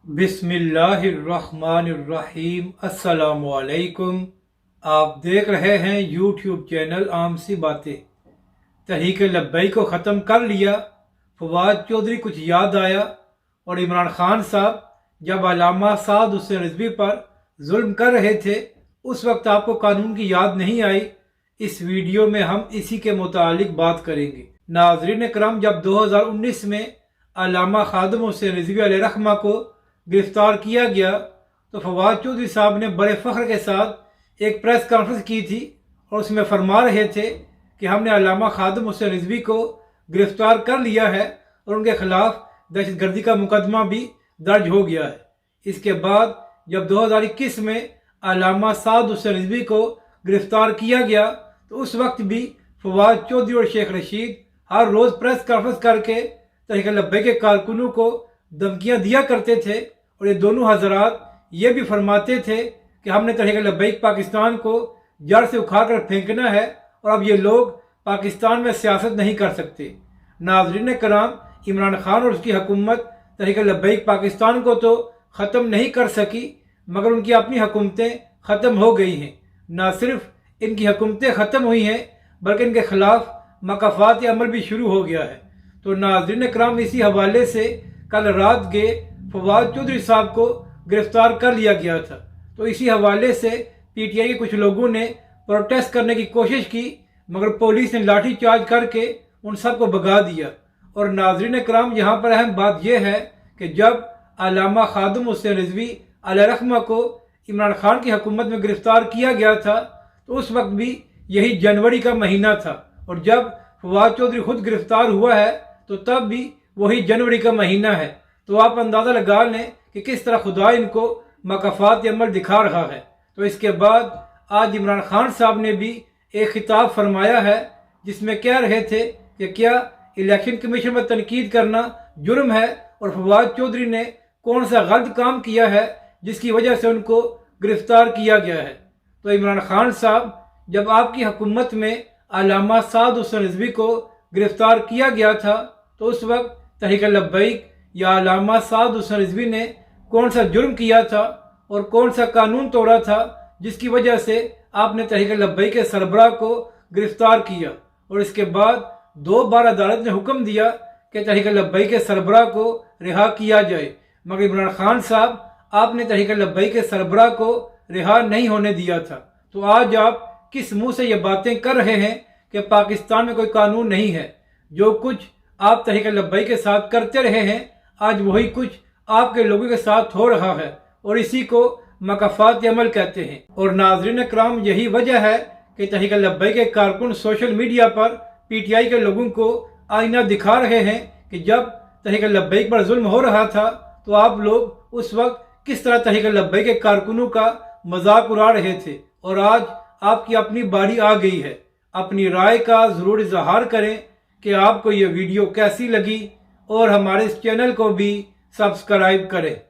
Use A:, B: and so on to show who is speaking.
A: बिस्मिल्लाहिर्रहमानिर्रहीम। अस्सलामुअलैकुम। आप देख रहे हैं यूट्यूब चैनल आम सी बातें। तहरीक लब्बैक को ख़त्म कर लिया, फवाद चौधरी कुछ याद आया और इमरान खान साहब जब अल्लामा साद हुसैन रिजवी पर जुल्म कर रहे थे उस वक्त आपको कानून की याद नहीं आई। इस वीडियो में हम इसी के मुतालिक बात करेंगे। नाज़रीन करम, जब 2019 में अल्लामा खादिम हुसैन रिजवी अलैहिर्रहमा को गिरफ्तार किया गया तो फवाद चौधरी साहब ने बड़े फ़ख्र के साथ एक प्रेस कॉन्फ्रेंस की थी और उसमें फरमा रहे थे कि हमने अल्लामा खादिम हुसैन रिजवी को गिरफ्तार कर लिया है और उनके खिलाफ दहशतगर्दी का मुकदमा भी दर्ज हो गया है। इसके बाद जब 2021 में अल्लामा साद हुसैन रिजवी को गिरफ्तार किया गया तो उस वक्त भी फवाद चौधरी और शेख रशीद हर रोज़ प्रेस कॉन्फ्रेंस करके तहरीक लब्बैक के कारकुनों को धमकियाँ दिया करते थे और ये दोनों हजरात ये भी फरमाते थे कि हमने तहरीक लब्बैक पाकिस्तान को जड़ से उखाड़ कर फेंकना है और अब ये लोग पाकिस्तान में सियासत नहीं कर सकते। नाज़रीन कराम, इमरान खान और उसकी हुकूमत तहरीक लब्बैक पाकिस्तान को तो ख़त्म नहीं कर सकी मगर उनकी अपनी हुकूमतें ख़त्म हो गई हैं। ना सिर्फ इनकी हुकूमतें ख़त्म हुई हैं बल्कि इनके खिलाफ मकाफात अमल भी शुरू हो गया है। तो नाज़रीन कराम, इसी हवाले से कल रात के फवाद चौधरी साहब को गिरफ्तार कर लिया गया था। तो इसी हवाले से पीटीआई के कुछ लोगों ने प्रोटेस्ट करने की कोशिश की मगर पुलिस ने लाठी चार्ज करके उन सब को भगा दिया। और नाज़रीन कराम, यहाँ पर अहम बात यह है कि जब अल्लामा खादिम हुसैन रिजवी अलैहिर्रहमा को इमरान खान की हुकूमत में गिरफ्तार किया गया था तो उस वक्त भी यही जनवरी का महीना था और जब फवाद चौधरी खुद गिरफ्तार हुआ है तो तब भी वही जनवरी का महीना है। तो आप अंदाज़ा लगा लें कि किस तरह खुदा इनको मकाफात अमल दिखा रहा है। तो इसके बाद आज इमरान खान साहब ने भी एक खिताब फरमाया है जिसमें कह रहे थे कि क्या इलेक्शन कमीशन पर तनकीद करना जुर्म है और फवाद चौधरी ने कौन सा गलत काम किया है जिसकी वजह से उनको गिरफ्तार किया गया है। तो इमरान खान साहब, जब आपकी हुकूमत में अल्लामा साद हुसैन रिजवी को गिरफ्तार किया गया था तो उस वक्त तहरीक लब्बैक या अल्लामा साद हुसैन रिजवी ने कौन सा जुर्म किया था और कौन सा कानून तोड़ा था जिसकी वजह से आपने तहरीक लब्बैक के सरबराह को गिरफ्तार किया। और इसके बाद 2 बार अदालत ने हुक्म दिया कि तहरीक लब्बैक के सरबराह को रिहा किया जाए मगर इमरान खान साहब, आपने तहरीक लब्बैक के सरबराह को रिहा नहीं होने दिया था। तो आज आप किस मुंह से ये बातें कर रहे हैं कि पाकिस्तान में कोई कानून नहीं है। जो कुछ आप तहरीक लब्बैक के साथ करते रहे हैं आज वही कुछ आपके लोगों के साथ हो रहा है और इसी को मकाफात अमल कहते हैं। और नाज़रीन कराम, यही वजह है कि तहरीक लब्बैक के कारकुन सोशल मीडिया पर पीटीआई के लोगों को आईना दिखा रहे हैं कि जब तहरीक लब्बैक पर जुल्म हो रहा था तो आप लोग उस वक्त किस तरह तहरीक लब्बैक के कारकुनों का मजाक उड़ा रहे थे। और आज आपकी अपनी बारी आ गई है। अपनी राय का ज़रूर इजहार करें कि आपको ये वीडियो कैसी लगी और हमारे इस चैनल को भी सब्सक्राइब करें।